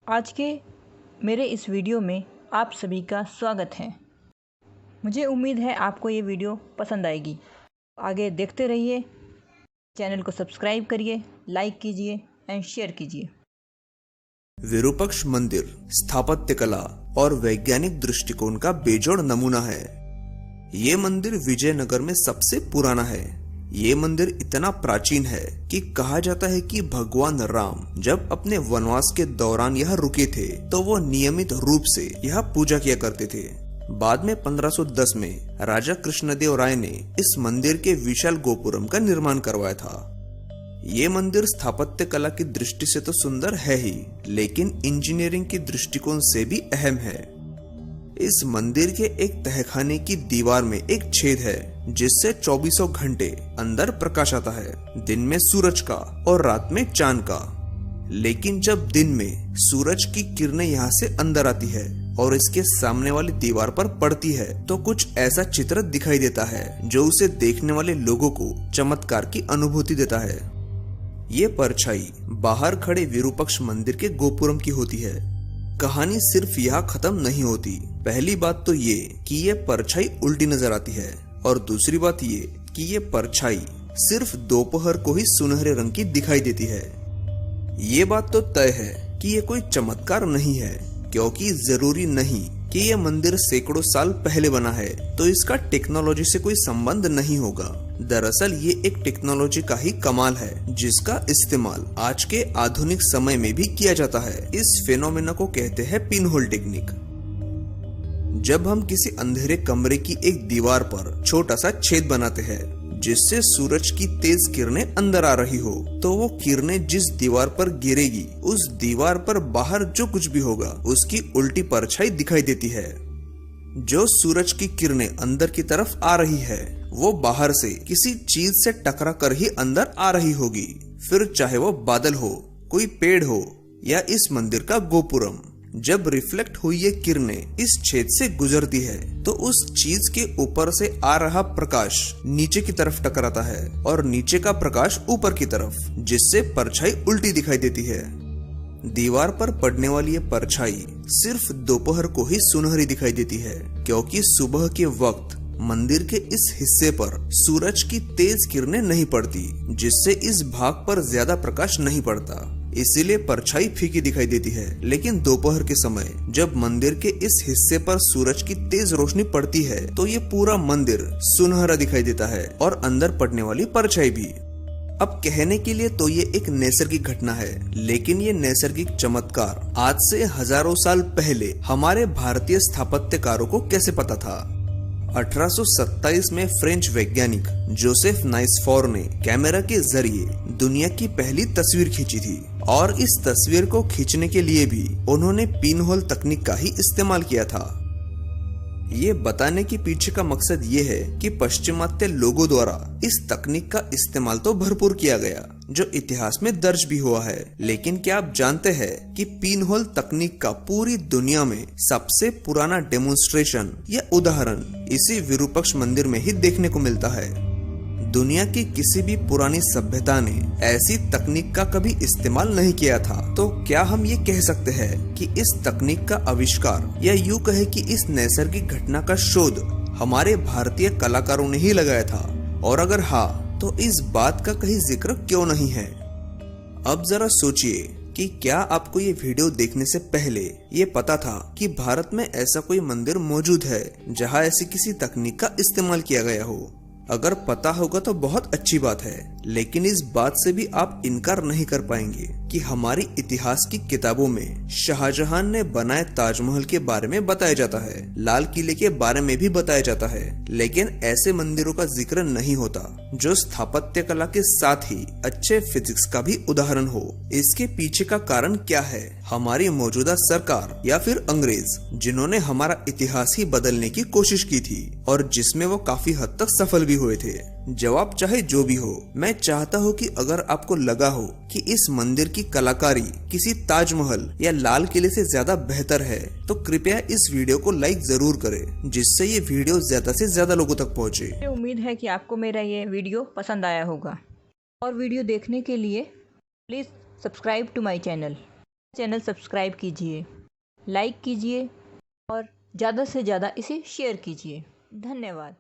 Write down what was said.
आज के मेरे इस वीडियो में आप सभी का स्वागत है। मुझे उम्मीद है आपको ये वीडियो पसंद आएगी। आगे देखते रहिए, चैनल को सब्सक्राइब करिए, लाइक कीजिए एंड शेयर कीजिए। विरूपाक्ष मंदिर स्थापत्य कला और वैज्ञानिक दृष्टिकोण का बेजोड़ नमूना है। ये मंदिर विजयनगर में सबसे पुराना है। ये मंदिर इतना प्राचीन है कि कहा जाता है कि भगवान राम जब अपने वनवास के दौरान यहाँ रुके थे तो वो नियमित रूप से यहाँ पूजा किया करते थे। बाद में 1510 में राजा कृष्णदेव राय ने इस मंदिर के विशाल गोपुरम का निर्माण करवाया था। ये मंदिर स्थापत्य कला की दृष्टि से तो सुंदर है ही, लेकिन इंजीनियरिंग की दृष्टिकोण से भी अहम है। इस मंदिर के एक तहखाने की दीवार में एक छेद है जिससे 24 घंटे अंदर प्रकाश आता है, दिन में सूरज का और रात में चांद का। लेकिन जब दिन में सूरज की किरणें यहाँ से अंदर आती है और इसके सामने वाली दीवार पर पड़ती है तो कुछ ऐसा चित्र दिखाई देता है जो उसे देखने वाले लोगों को चमत्कार की अनुभूति देता है। ये परछाई बाहर खड़े विरूपाक्ष मंदिर के गोपुरम की होती है। कहानी सिर्फ यहाँ खत्म नहीं होती। पहली बात तो ये कि ये परछाई उल्टी नजर आती है, और दूसरी बात ये कि ये परछाई सिर्फ दोपहर को ही सुनहरे रंग की दिखाई देती है। ये बात तो तय है कि ये कोई चमत्कार नहीं है, क्योंकि जरूरी नहीं कि ये मंदिर सैकड़ों साल पहले बना है तो इसका टेक्नोलॉजी से कोई संबंध नहीं होगा। दरअसल ये एक टेक्नोलॉजी का ही कमाल है जिसका इस्तेमाल आज के आधुनिक समय में भी किया जाता है। इस फेनोमेना को कहते हैं पिन होल टेक्निक। जब हम किसी अंधेरे कमरे की एक दीवार पर छोटा सा छेद बनाते हैं जिससे सूरज की तेज किरणें अंदर आ रही हो, तो वो किरणें जिस दीवार पर गिरेगी उस दीवार पर बाहर जो कुछ भी होगा उसकी उल्टी परछाई दिखाई देती है। जो सूरज की किरणें अंदर की तरफ आ रही है वो बाहर से किसी चीज से टकरा कर ही अंदर आ रही होगी, फिर चाहे वो बादल हो, कोई पेड़ हो या इस मंदिर का गोपुरम। जब रिफ्लेक्ट हुई ये किरणें इस छेद से गुजरती है तो उस चीज के ऊपर से आ रहा प्रकाश नीचे की तरफ टकराता है और नीचे का प्रकाश ऊपर की तरफ, जिससे परछाई उल्टी दिखाई देती है। दीवार पर पड़ने वाली ये परछाई सिर्फ दोपहर को ही सुनहरी दिखाई देती है, क्योंकि सुबह के वक्त मंदिर के इस हिस्से पर सूरज की तेज किरणें नहीं पड़ती, जिससे इस भाग पर ज्यादा प्रकाश नहीं पड़ता, इसीलिए परछाई फीकी दिखाई देती है। लेकिन दोपहर के समय जब मंदिर के इस हिस्से पर सूरज की तेज रोशनी पड़ती है तो ये पूरा मंदिर सुनहरा दिखाई देता है और अंदर पड़ने वाली परछाई भी। अब कहने के लिए तो ये एक नैसर्गिक घटना है, लेकिन ये नैसर्गिक चमत्कार आज से हजारों साल पहले हमारे भारतीय स्थापत्यकारों को कैसे पता था। 1827 में फ्रेंच वैज्ञानिक जोसेफ नाइसफोर ने कैमरा के जरिए दुनिया की पहली तस्वीर खींची थी, और इस तस्वीर को खींचने के लिए भी उन्होंने पिन होल तकनीक का ही इस्तेमाल किया था। ये बताने के पीछे का मकसद ये है कि पश्चिमात्य लोगों द्वारा इस तकनीक का इस्तेमाल तो भरपूर किया गया, जो इतिहास में दर्ज भी हुआ है। लेकिन क्या आप जानते हैं कि पिन होल तकनीक का पूरी दुनिया में सबसे पुराना डेमोन्स्ट्रेशन या उदाहरण इसी विरूपाक्ष मंदिर में ही देखने को मिलता है। दुनिया की किसी भी पुरानी सभ्यता ने ऐसी तकनीक का कभी इस्तेमाल नहीं किया था। तो क्या हम ये कह सकते हैं कि इस तकनीक का आविष्कार या यूं कहे कि इस नैसर्गिक घटना का शोध हमारे भारतीय कलाकारों ने ही लगाया था? और अगर हाँ, तो इस बात का कहीं जिक्र क्यों नहीं है? अब जरा सोचिए कि क्या आपको ये वीडियो देखने से पहले ये पता था कि भारत में ऐसा कोई मंदिर मौजूद है जहाँ ऐसी किसी तकनीक का इस्तेमाल किया गया हो? अगर पता होगा तो बहुत अच्छी बात है, लेकिन इस बात से भी आप इनकार नहीं कर पाएंगे कि हमारी इतिहास की किताबों में शाहजहां ने बनाए ताजमहल के बारे में बताया जाता है, लाल किले के बारे में भी बताया जाता है, लेकिन ऐसे मंदिरों का जिक्र नहीं होता जो स्थापत्य कला के साथ ही अच्छे फिजिक्स का भी उदाहरण हो। इसके पीछे का कारण क्या है? हमारी मौजूदा सरकार या फिर अंग्रेज, जिन्होंने हमारा इतिहास ही बदलने की कोशिश की थी और जिसमें वो काफी हद तक सफल भी हुए थे। जवाब चाहे जो भी हो, मैं चाहता हूँ कि अगर आपको लगा हो कि इस मंदिर की कलाकारी किसी ताजमहल या लाल किले से ज्यादा बेहतर है तो कृपया इस वीडियो को लाइक जरूर करें, जिससे ये वीडियो ज्यादा से ज्यादा लोगों तक पहुँचे। मुझे उम्मीद है कि आपको मेरा ये वीडियो पसंद आया होगा, और वीडियो देखने के लिए please subscribe to my channel. Channel subscribe कीजिए, लाइक कीजिए और ज़्यादा से ज़्यादा इसे शेयर कीजिए। धन्यवाद।